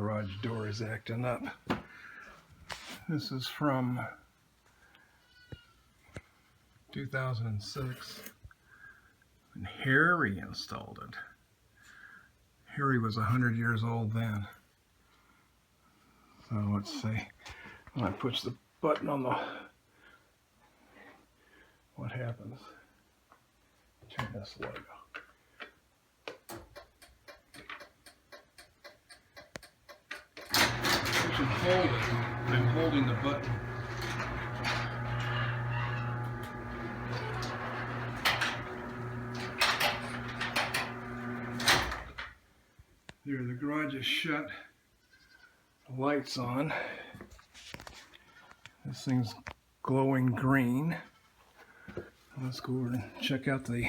garage door is acting up. This is from 2006, and Harry installed it. Harry was 100 years old then. So let's see, when I push the button on the, what happens? Turn this light off. You should hold it. I'm holding the button. There, the garage is shut. The light's on. This thing's glowing green. Let's go over and check out the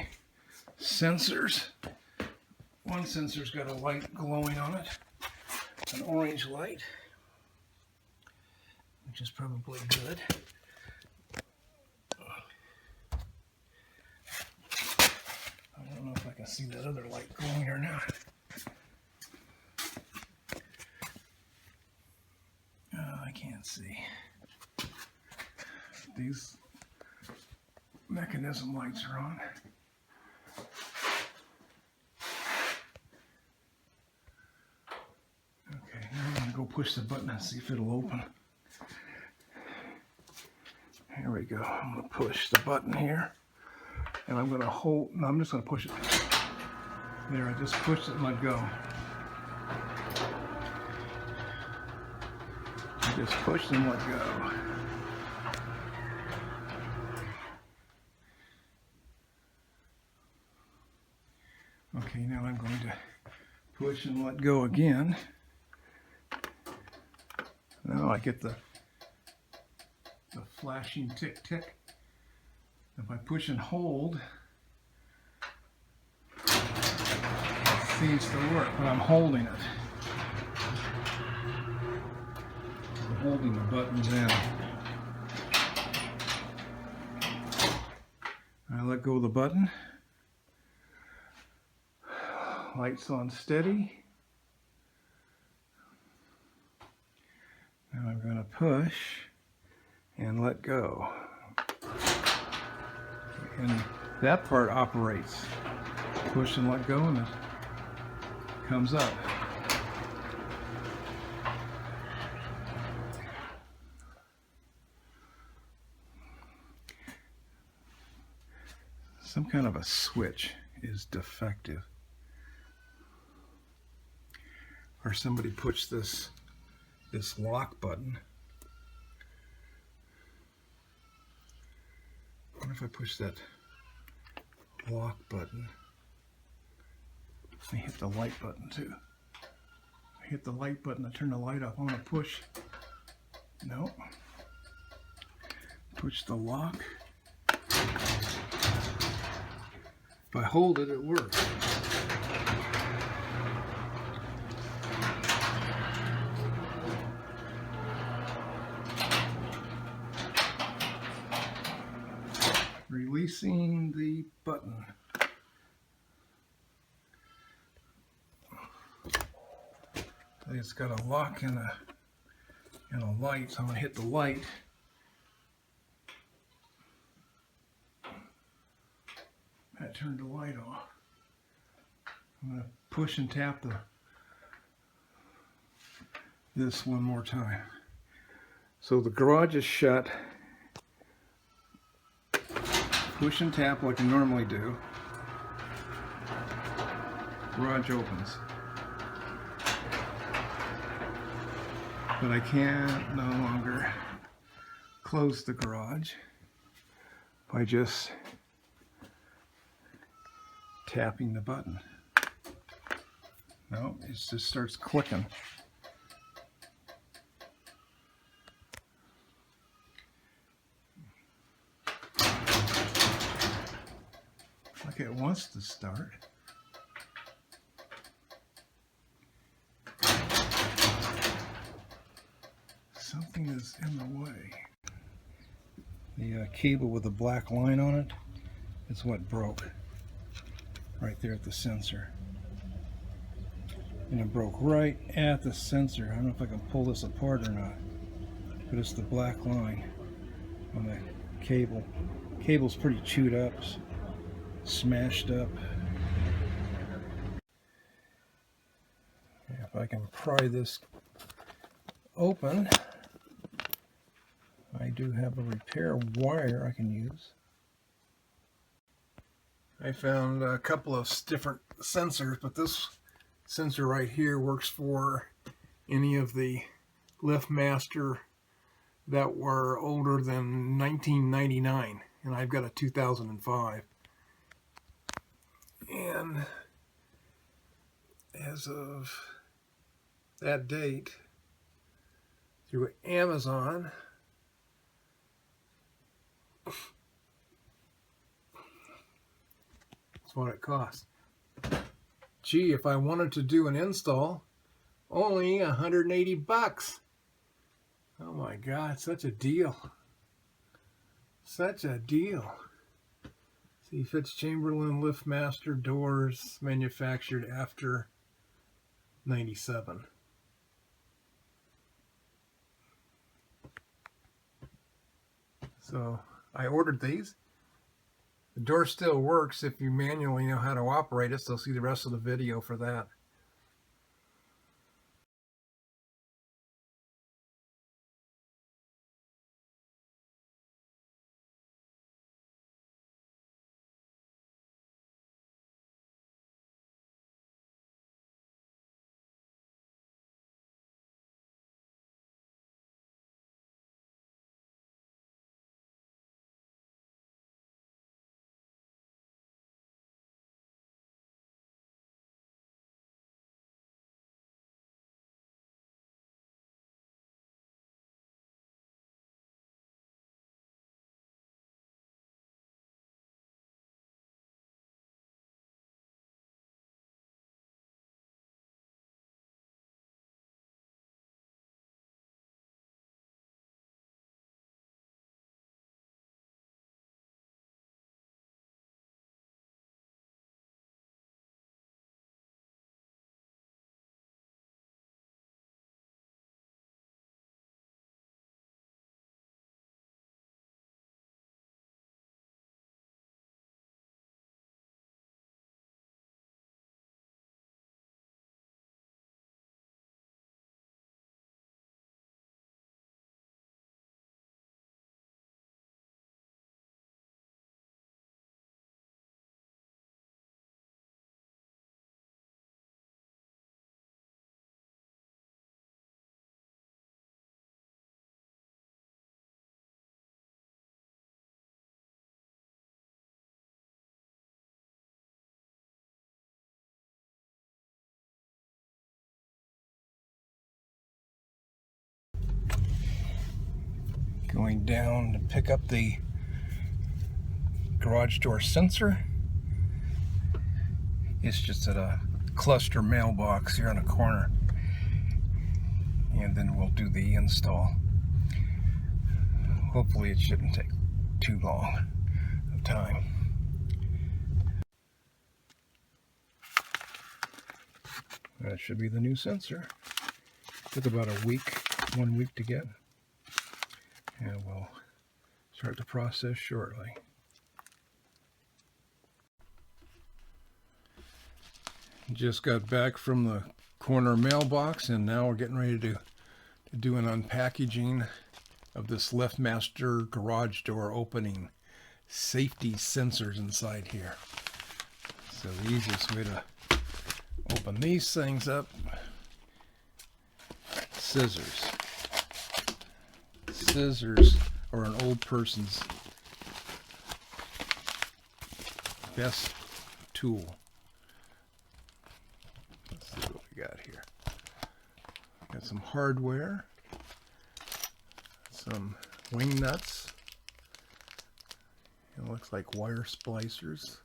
sensors. One sensor's got a light glowing on it, an orange light, which is probably good. I don't know if I can see that other light glowing or not. I can't see. These mechanism lights are on. Okay, now I'm going to go push the button and see if it'll open. Here we go. I'm going to push the button here, and I'm going to hold. No, I'm just going to push it. There, I just pushed it and let go. I just pushed and let go. Okay, now I'm going to push and let go again. Now I get the flashing tick tick. If I push and hold, it seems to work, but I'm holding it. I'm holding the buttons in. I let go of the button. Lights on steady. Now I'm going to push and let go. And that part operates. Push and let go, and it comes up. Some kind of a switch is defective. Or somebody pushed this lock button. What if I push that lock button? I hit the light button too. I hit the light button, I turn the light off. I'm gonna push. No. Push the lock. If I hold it, it works. Releasing the button. It's got a lock and a light, so I'm going to hit the light. That turned the light off. I'm going to push and tap this one more time. So the garage is shut. Push and tap like I normally do. Garage opens. But I can't no longer close the garage by just tapping the button. No, it just starts clicking. Like it wants to start. Something is in the way. The cable with the black line on it is what broke right there at the sensor. and it broke right at the sensor. I don't know if I can pull this apart or not, but it's the black line on the cable. Cable's pretty chewed up, smashed up. If I can pry this open, I do have a repair wire I can use. I found a couple of different sensors, but this sensor right here works for any of the LiftMaster that were older than 1999, and I've got a 2005. And as of that date, through Amazon, that's what it costs. Gee, if I wanted to do an install, only 180 bucks. Oh my God, such a deal. Such a deal. See, Fitzchamberlin LiftMaster doors manufactured after 97. So I ordered these. The door still works if you manually know how to operate it, so see the rest of the video for that. Going down to pick up the garage door sensor. It's just at a cluster mailbox here on a corner. And then we'll do the install. Hopefully it shouldn't take too long of time. That should be the new sensor. Took about a week, 1 week to get. And we'll start the process shortly. Just got back from the corner mailbox, and now we're getting ready to do an unpackaging of this LiftMaster garage door opening safety sensors inside here. So the easiest way to open these things up, scissors. Scissors are an old person's best tool. Let's see what we got here. Got some hardware, some wing nuts. It looks like wire splicers,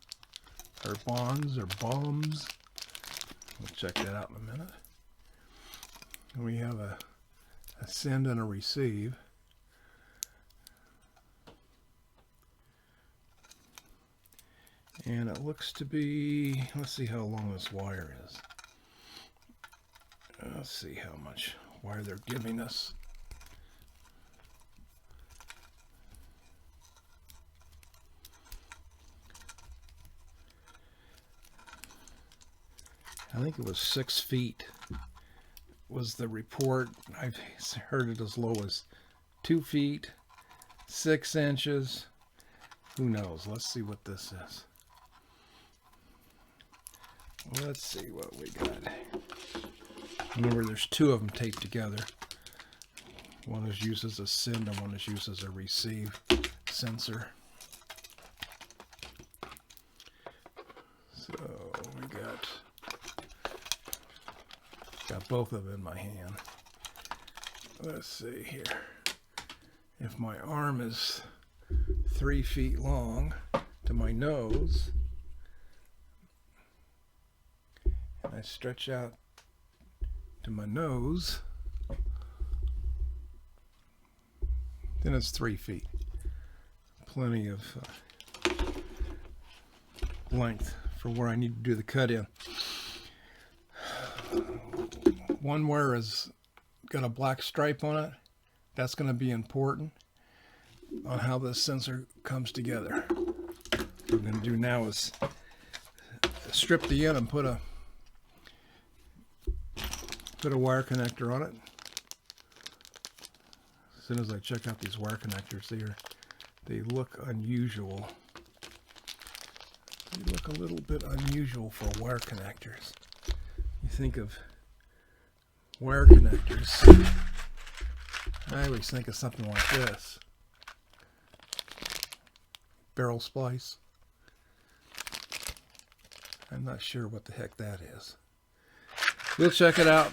or bonds, or bombs. We'll check that out in a minute. And we have a send and a receive. And it looks to be, let's see how long this wire is. Let's see how much wire they're giving us. I think it was 6 feet was the report. I've heard it as low as 2 feet, 6 inches. Who knows? Let's see what this is. Let's see what we got. Remember, there's 2 of them taped together. One is used as a send and one is used as a receive sensor. So we got both of them in my hand. Let's see here. If my arm is 3 feet long to my nose, and I stretch out to my nose, then it's 3 feet. Plenty of length for where I need to do the cut in. One wire has got a black stripe on it. That's going to be important on how this sensor comes together. What I'm going to do now is strip the end and put a wire connector on it. As soon as I check out these wire connectors, they look unusual. They look a little bit unusual for wire connectors. You think of wire connectors, I always think of something like this. Barrel splice. I'm not sure what the heck that is. We'll check it out.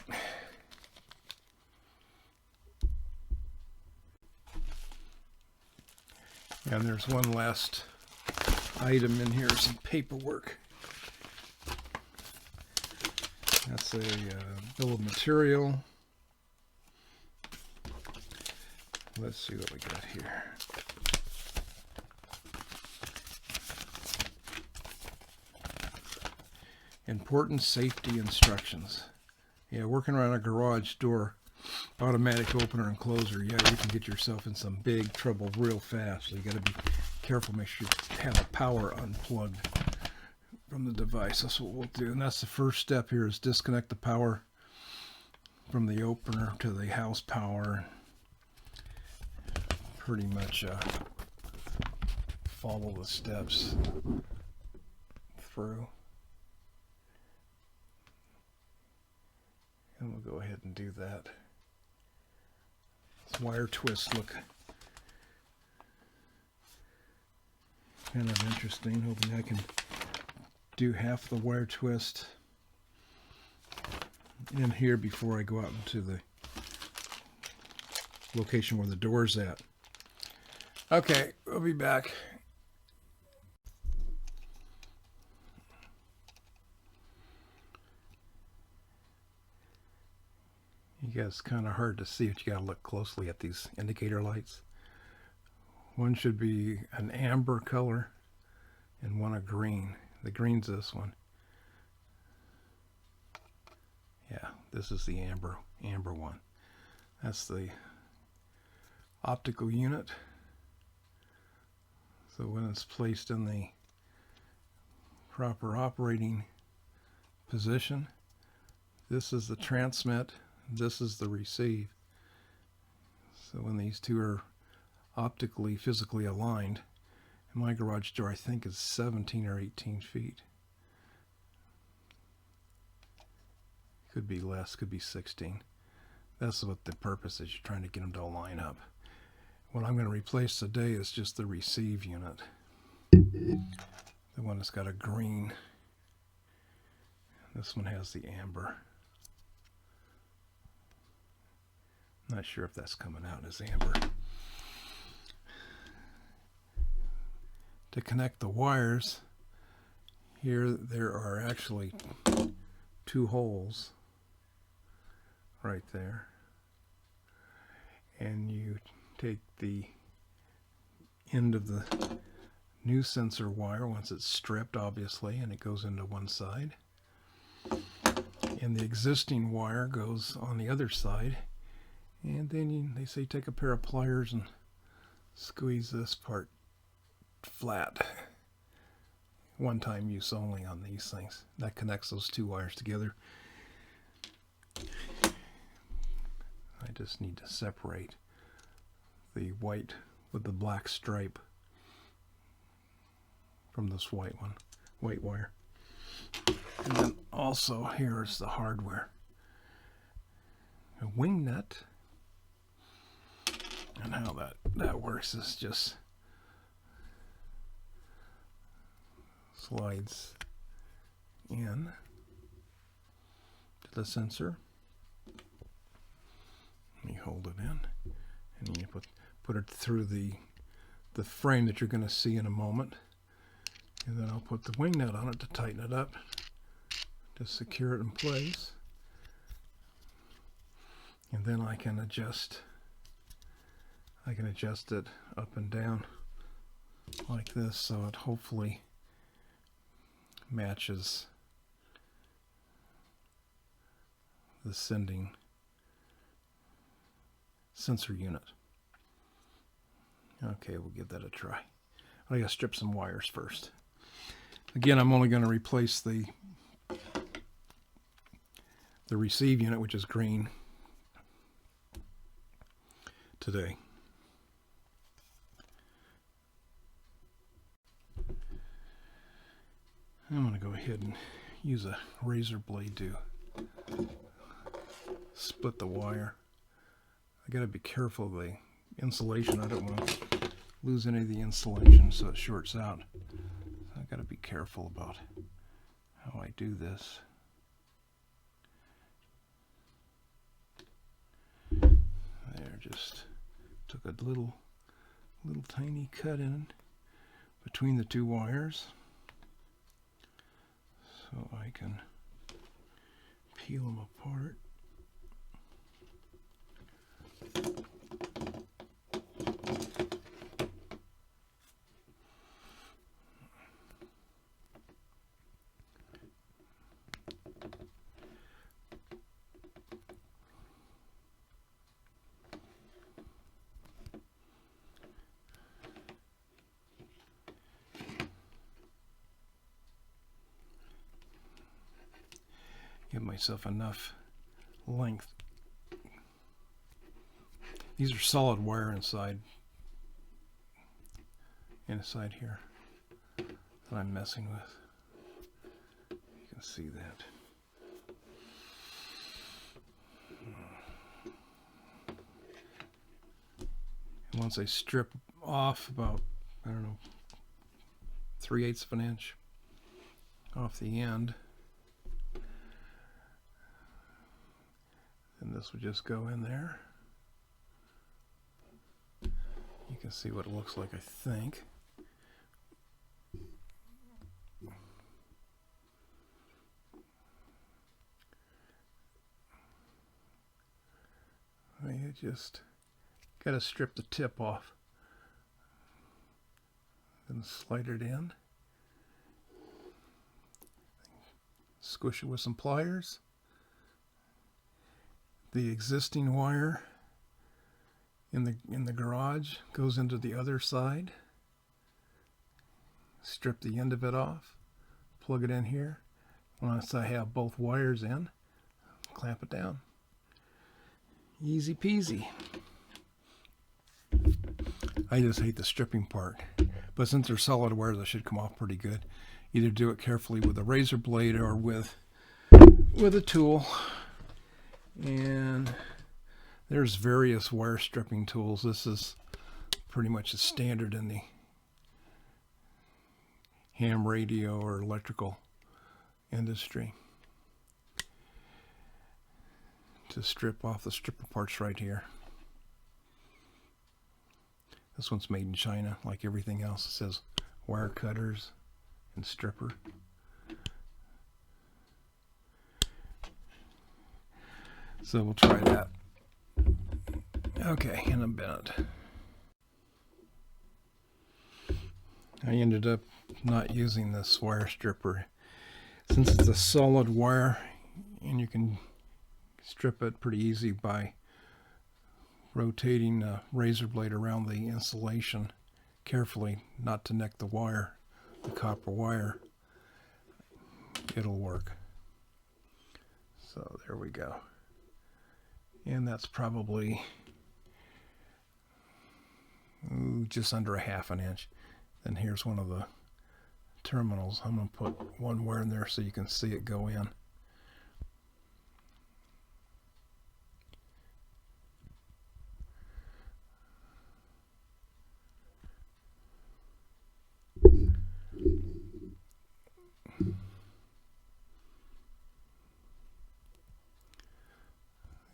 And there's one last item in here, some paperwork. That's a bill of material. Let's see what we got here. Important safety instructions. Yeah, working around a garage door, automatic opener and closer, yeah, you can get yourself in some big trouble real fast. So you got to be careful, make sure you have the power unplugged from the device. That's what we'll do. And that's the first step here, is disconnect the power from the opener to the house power. Pretty much follow the steps through. And we'll go ahead and do that. This wire twists look kind of interesting. Hoping I can do half the wire twist in here before I go out into the location where the door's at. Okay, we'll be back. You guys, it's kind of hard to see, but you got to look closely at these indicator lights. One should be an amber color and one a green. The green's this one. Yeah, this is the amber one. That's the optical unit. So when it's placed in the proper operating position, this is the transmit, this is the receive. So when these two are optically, physically aligned, and my garage door I think is 17 or 18 feet. Could be less, could be 16. That's what the purpose is, you're trying to get them to line up. What I'm going to replace today is just the receive unit. The one that's got a green. This one has the amber. Not sure if that's coming out as amber. To connect the wires, here there are actually 2 holes right there. And you take the end of the new sensor wire once it's stripped, obviously, and it goes into one side. And the existing wire goes on the other side. And then they say take a pair of pliers and squeeze this part flat. One-time use only on these things. That connects those two wires together. I just need to separate the white with the black stripe from this white wire. And then also here is the hardware. A wing nut. And how that works is just slides in to the sensor. And you hold it in, and you put it through the frame that you're going to see in a moment. And then I'll put the wing nut on it to tighten it up, to secure it in place. And then I can adjust it up and down like this, so it hopefully matches the sending sensor unit. Okay, we'll give that a try. I gotta strip some wires first. Again, I'm only going to replace the receive unit, which is green, today. I'm going to go ahead and use a razor blade to split the wire. I got to be careful of the insulation. I don't want to lose any of the insulation so it shorts out. I got to be careful about how I do this. There, just took a little tiny cut in between the two wires, so I can peel them apart. Give myself enough length. These are solid wire inside here that I'm messing with. You can see that. And once I strip off about, I don't know, 3/8 of an inch off the end, and this would just go in there. You can see what it looks like, I think. You just got to strip the tip off. Then slide it in. Squish it with some pliers. The existing wire in the garage goes into the other side. Strip the end of it off. Plug it in here. Once I have both wires in, clamp it down. Easy peasy. I just hate the stripping part, but since they're solid wires, they should come off pretty good. Either do it carefully with a razor blade or with a tool. And there's various wire stripping tools. This is pretty much a standard in the ham radio or electrical industry. To strip off the stripper parts right here. This one's made in China, like everything else. It says wire cutters and stripper. So we'll try that. Okay, and I'm bent. I ended up not using this wire stripper. Since it's a solid wire, and you can strip it pretty easy by rotating a razor blade around the insulation carefully, not to nick the wire, the copper wire. It'll work. So there we go. And that's probably just under a ½ an inch. Then here's one of the terminals. I'm going to put one wire in there so you can see it go in.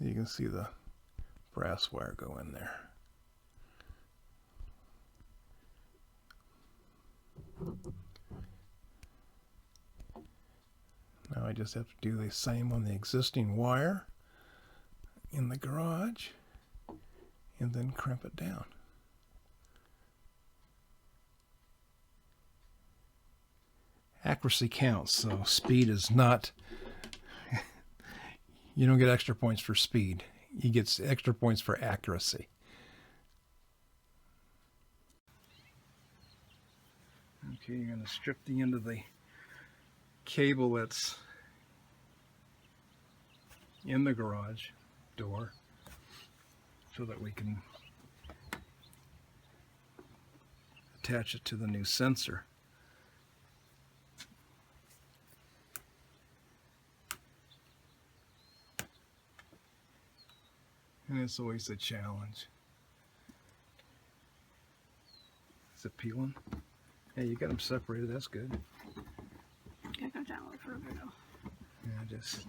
You can see the brass wire go in there. Now I just have to do the same on the existing wire in the garage and then crimp it down. Accuracy counts, so speed is not, you don't get extra points for speed. You get extra points for accuracy. Okay, you're going to strip the end of the cable that's in the garage door so that we can attach it to the new sensor. And it's always a challenge. Is it peeling? Hey, you got them separated, that's good. Gotta go down a little further though. Yeah, just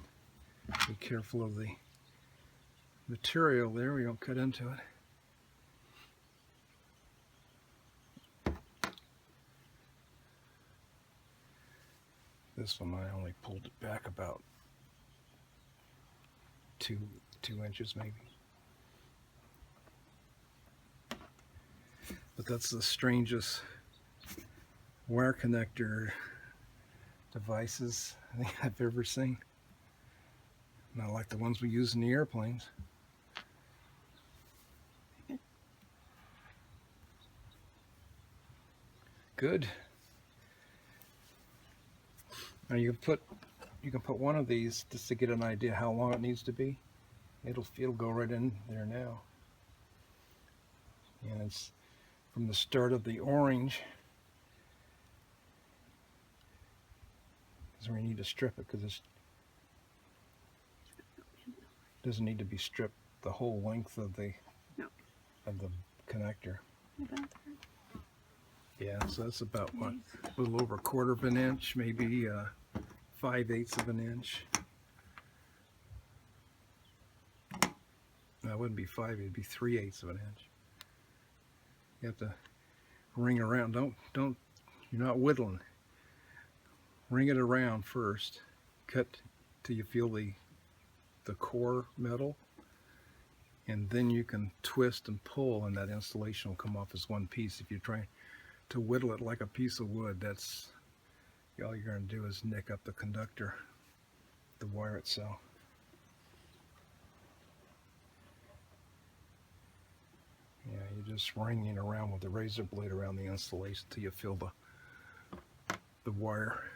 be careful of the material there, we don't cut into it. This one I only pulled it back about two inches maybe. But that's the strangest wire connector devices I think I've ever seen. Not like the ones we use in the airplanes. Good. Now you can put one of these just to get an idea how long it needs to be. It'll go right in there now. And it's from the start of the orange. Is where you need to strip it, because it doesn't need to be stripped the whole length of the connector. Yeah, so that's about what, a little over 1/4 of an inch, maybe 5/8 of an inch. That wouldn't be 5, it'd be 3/8 of an inch. You have to ring around. Don't. You're not whittling. Ring it around first. Cut till you feel the core metal, and then you can twist and pull, and that installation will come off as one piece. If you're trying to whittle it like a piece of wood, that's all you're going to do is nick up the conductor, the wire itself. Yeah, you're just ringing around with the razor blade around the installation till you feel the wire.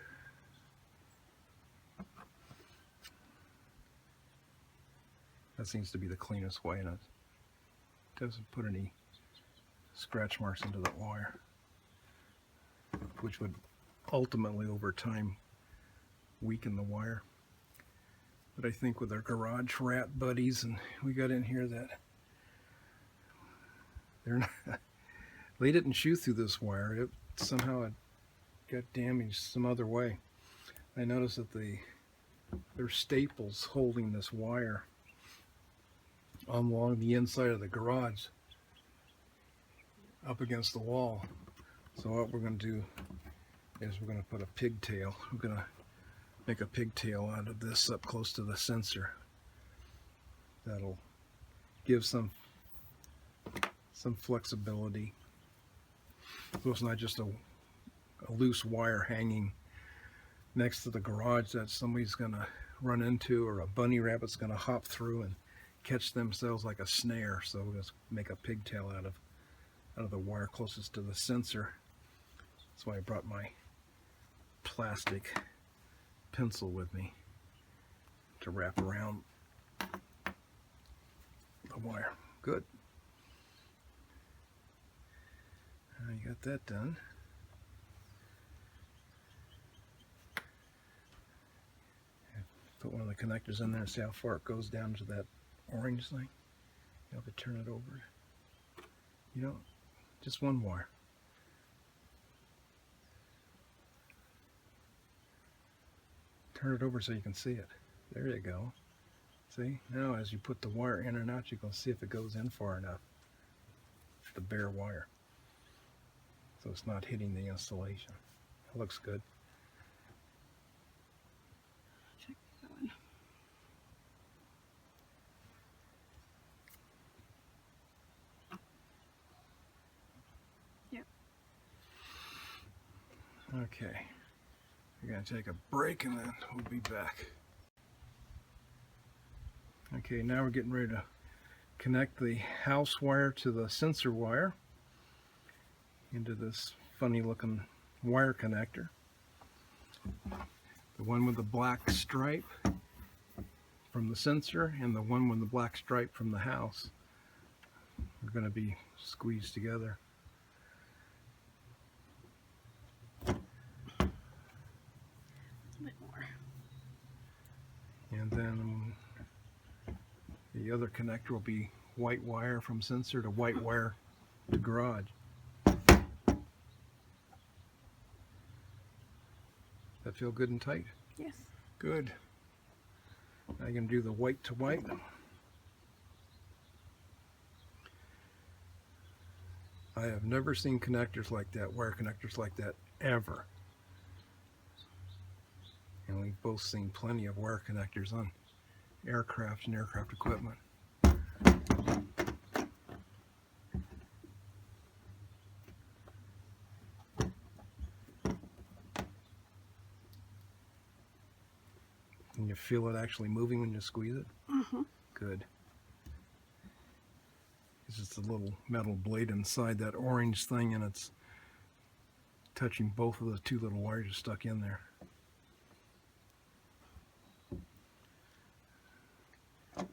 That seems to be the cleanest way, and it doesn't put any scratch marks into that wire, which would ultimately over time weaken the wire. But I think with our garage rat buddies, and we got in here that they didn't chew through this wire. It somehow got damaged some other way. I noticed that there's staples holding this wire along the inside of the garage up against the wall. So what we're going to do is we're going to put a pigtail. We're going to make a pigtail out of this up close to the sensor. That'll give some flexibility. So it's not just a loose wire hanging next to the garage that somebody's going to run into, or a bunny rabbit's going to hop through and catch themselves like a snare. So we'll just make a pigtail out of the wire closest to the sensor. That's why I brought my plastic pencil with me to wrap around the wire. Good. You got that done. Put one of the connectors in there and see how far it goes down to that orange thing. You have to turn it over. You don't, just one wire. Turn it over so you can see it. There you go. See? Now as you put the wire in and out, you can see if it goes in far enough. The bare wire. So it's not hitting the insulation. It looks good. Check that one. Yep. Okay. We're going to take a break and then we'll be back. Okay, now we're getting ready to connect the house wire to the sensor wire into this funny looking wire connector. The one with the black stripe from the sensor and the one with the black stripe from the house are going to be squeezed together. A bit more. And then the other connector will be white wire from sensor to white wire to garage. That feel good and tight? Yes. Good. Now you're going to do the white to white. I have never seen connectors like that, wire connectors like that, ever. And we've both seen plenty of wire connectors on aircraft and aircraft equipment. And you feel it actually moving when you squeeze it? Mm-hmm. Good. It's just a little metal blade inside that orange thing, and it's touching both of the two little wires stuck in there.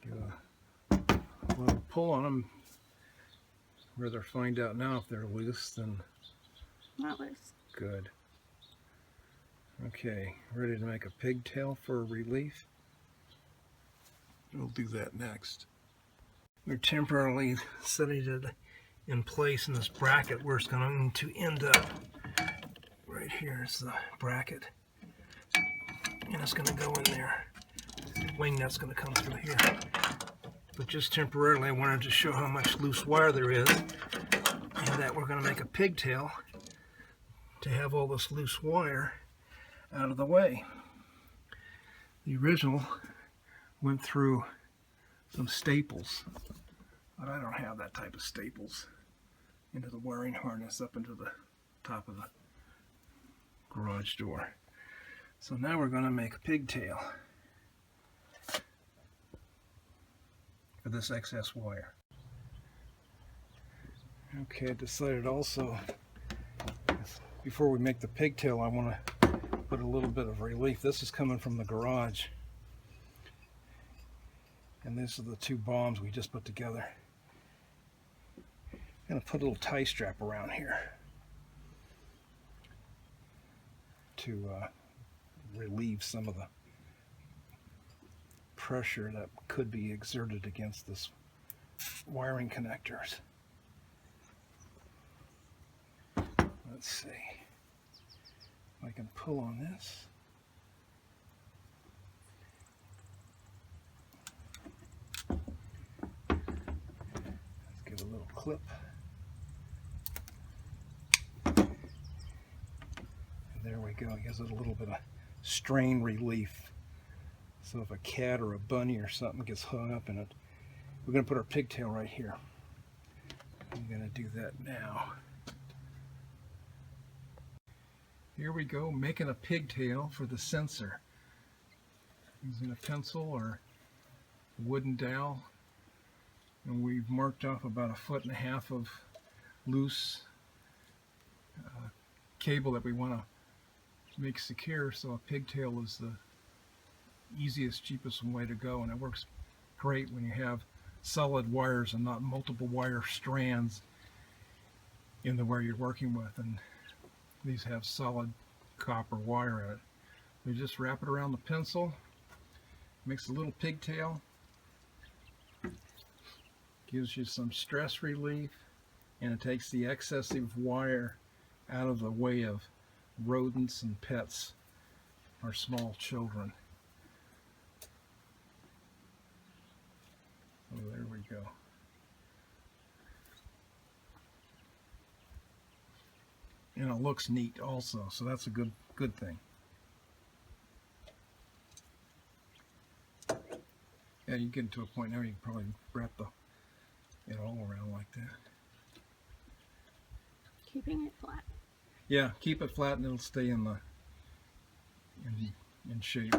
Give a little pull on them. Rather find out now if they're loose than Not loose. good. Okay, ready to make a pigtail for relief? We'll do that next. We're temporarily setting it in place in this bracket where it's going to end up. Right here is the bracket. And it's going to go in there. The wing nut's going to come through here. But just temporarily I wanted to show how much loose wire there is, and that we're going to make a pigtail to have all this loose wire out of the way. The original went through some staples, but I don't have that type of staples into the wiring harness up into the top of the garage door. So now we're going to make a pigtail for this excess wire. Okay, I decided also, before we make the pigtail, I want to put a little bit of relief. This is coming from the garage, and these are the two bombs we just put together. I'm going to put a little tie strap around here to relieve some of the pressure that could be exerted against this wiring connectors. Let's see if I can pull on this. Let's get a little clip. And there we go. It gives it a little bit of strain relief. So if a cat or a bunny or something gets hung up in it, we're going to put our pigtail right here. I'm going to do that now. Here we go, making a pigtail for the sensor. using a pencil or a wooden dowel, and we've marked off about 1.5 feet of loose cable that we want to make secure, so a pigtail is the easiest, cheapest way to go, and it works great when you have solid wires and not multiple wire strands in the wire you're working with, and these have solid copper wire in it. We just wrap it around the pencil, makes a little pigtail, gives you some stress relief, and it takes the excessive wire out of the way of rodents and pets or small children. Oh, there we go. And it looks neat also, so that's a good thing. Yeah, you get to a point now you can probably wrap it all around like that. Keeping it flat. Yeah, keep it flat and it'll stay in shape.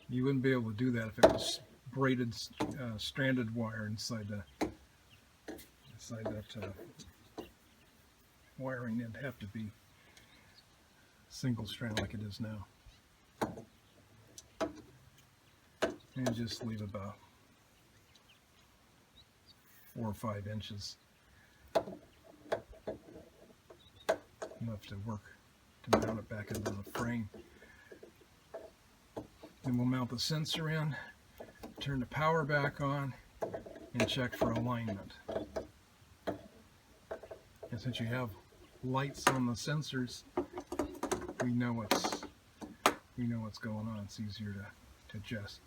You wouldn't be able to do that if it was braided, stranded wire inside that wiring. It'd have to be single strand like it is now. And just leave about 4 or 5 inches, enough to work to mount it back into the frame. Then we'll mount the sensor in, turn the power back on, and check for alignment. And since you have lights on the sensors, we know what's going on. It's easier to adjust.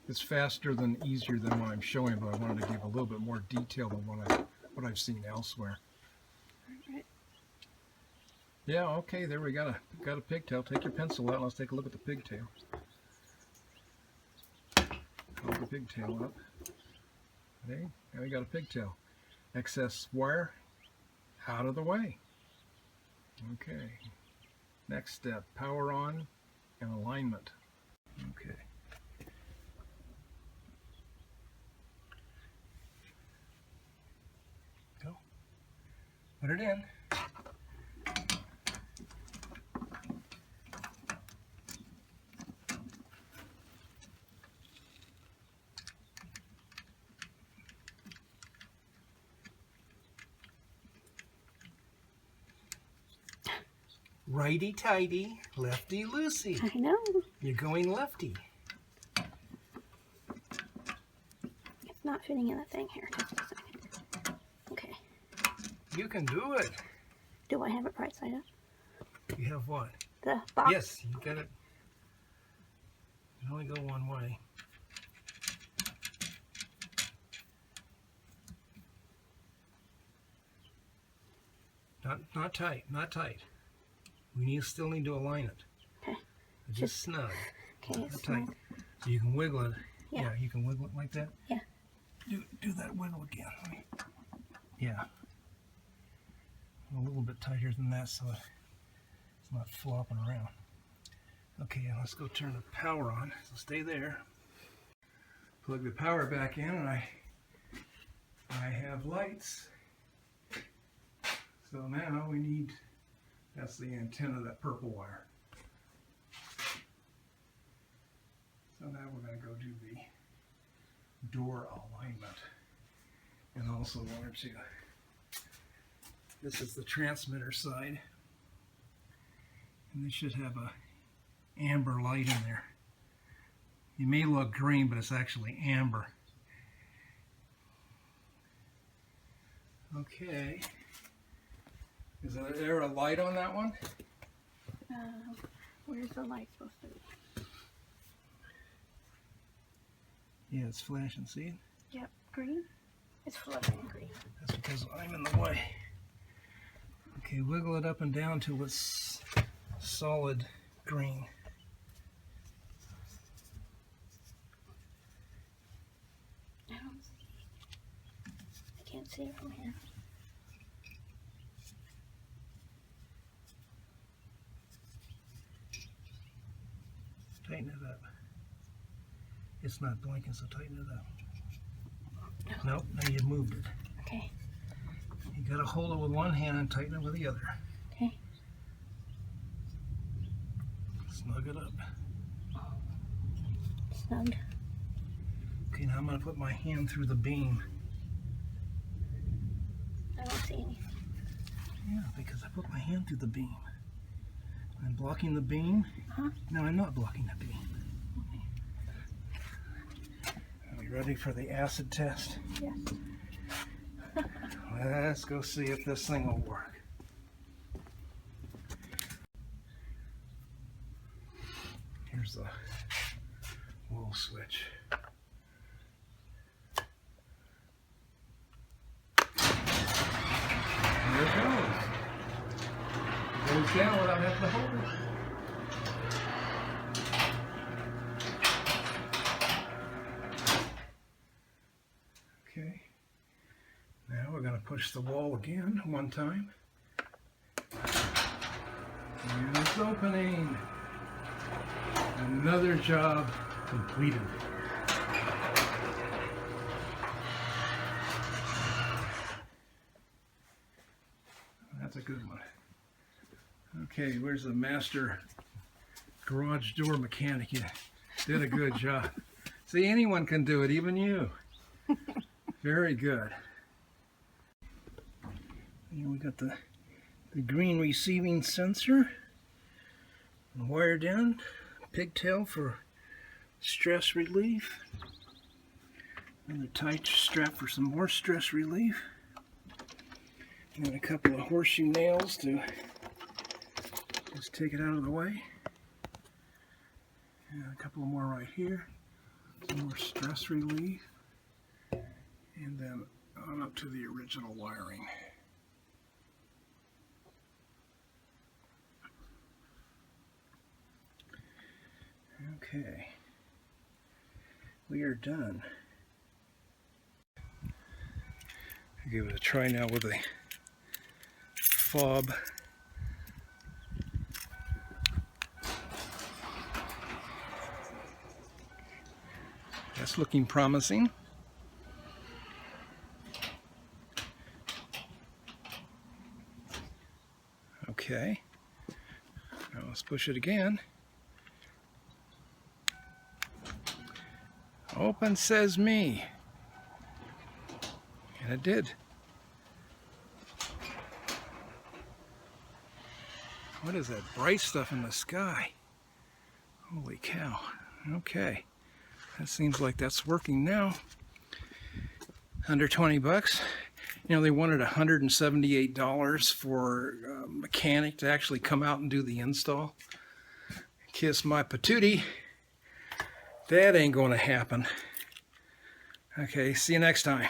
It's faster than easier than what I'm showing, but I wanted to give a little bit more detail than what I've seen elsewhere. Right. Yeah, okay, there we got a pigtail. Take your pencil out and let's take a look at the pigtail. Hold the pigtail up. Okay, now we got a pigtail. Excess wire out of the way. Okay. Next step, power on and alignment. Okay. Go. Put it in. Righty-tighty, lefty-loosey. I know. You're going lefty. It's not fitting in the thing here. Just a second. Okay. You can do it. Do I have it right side up? You have what? The box? Yes, you got it. You can only go one way. Not tight, not tight. Still need to align it. Okay. Just snug. Okay, Not it's tight. snug. So you can wiggle it. Yeah. You can wiggle it like that. Yeah. Do that wiggle again. Yeah. A little bit tighter than that so it's not flopping around. Okay, let's go turn the power on. So stay there. Plug the power back in, and I have lights. So now we need, that's the antenna, that purple wire. So now we're going to go do the door alignment. And also wanted to, this is the transmitter side. And they should have a amber light in there. It may look green, but it's actually amber. Okay. Is there a light on that one? Where's the light supposed to be? Yeah, it's flashing, see it? Yep, green. It's fluttering green. That's because I'm in the way. Okay, wiggle it up and down till it's solid green. I don't see. I can't see it from here. Tighten it up. It's not blinking, so tighten it up. Nope, now you moved it. Okay. You gotta hold it with one hand and tighten it with the other. Okay. Snug it up. Snug. Okay, now I'm gonna put my hand through the beam. I don't see anything. Yeah, because I put my hand through the beam. I'm blocking the beam. No, I'm not blocking the beam. Are we ready for the acid test? Yes. Let's go see if this thing will work. Here's the wall switch. There it goes. It goes down without having to hold it. Okay. Now we're going to push the wall again one time. And it's opening. Another job completed. That's a good one. Okay, where's the master garage door mechanic? You did a good job. See, anyone can do it, even you. Very good. Here we got the green receiving sensor. Wired in. Pigtail for stress relief. Another tight strap for some more stress relief. And a couple of horseshoe nails to just take it out of the way. And a couple more right here. Some more stress relief. And then on up to the original wiring. Okay. We are done. I'll give it a try now with a fob. That's looking promising. Okay. Now let's push it again. Open says me. And it did. What is that bright stuff in the sky? Holy cow. Okay. That seems like that's working now. Under 20 bucks. You know, they wanted $178 for a mechanic to actually come out and do the install. Kiss my patootie. That ain't going to happen. Okay, see you next time.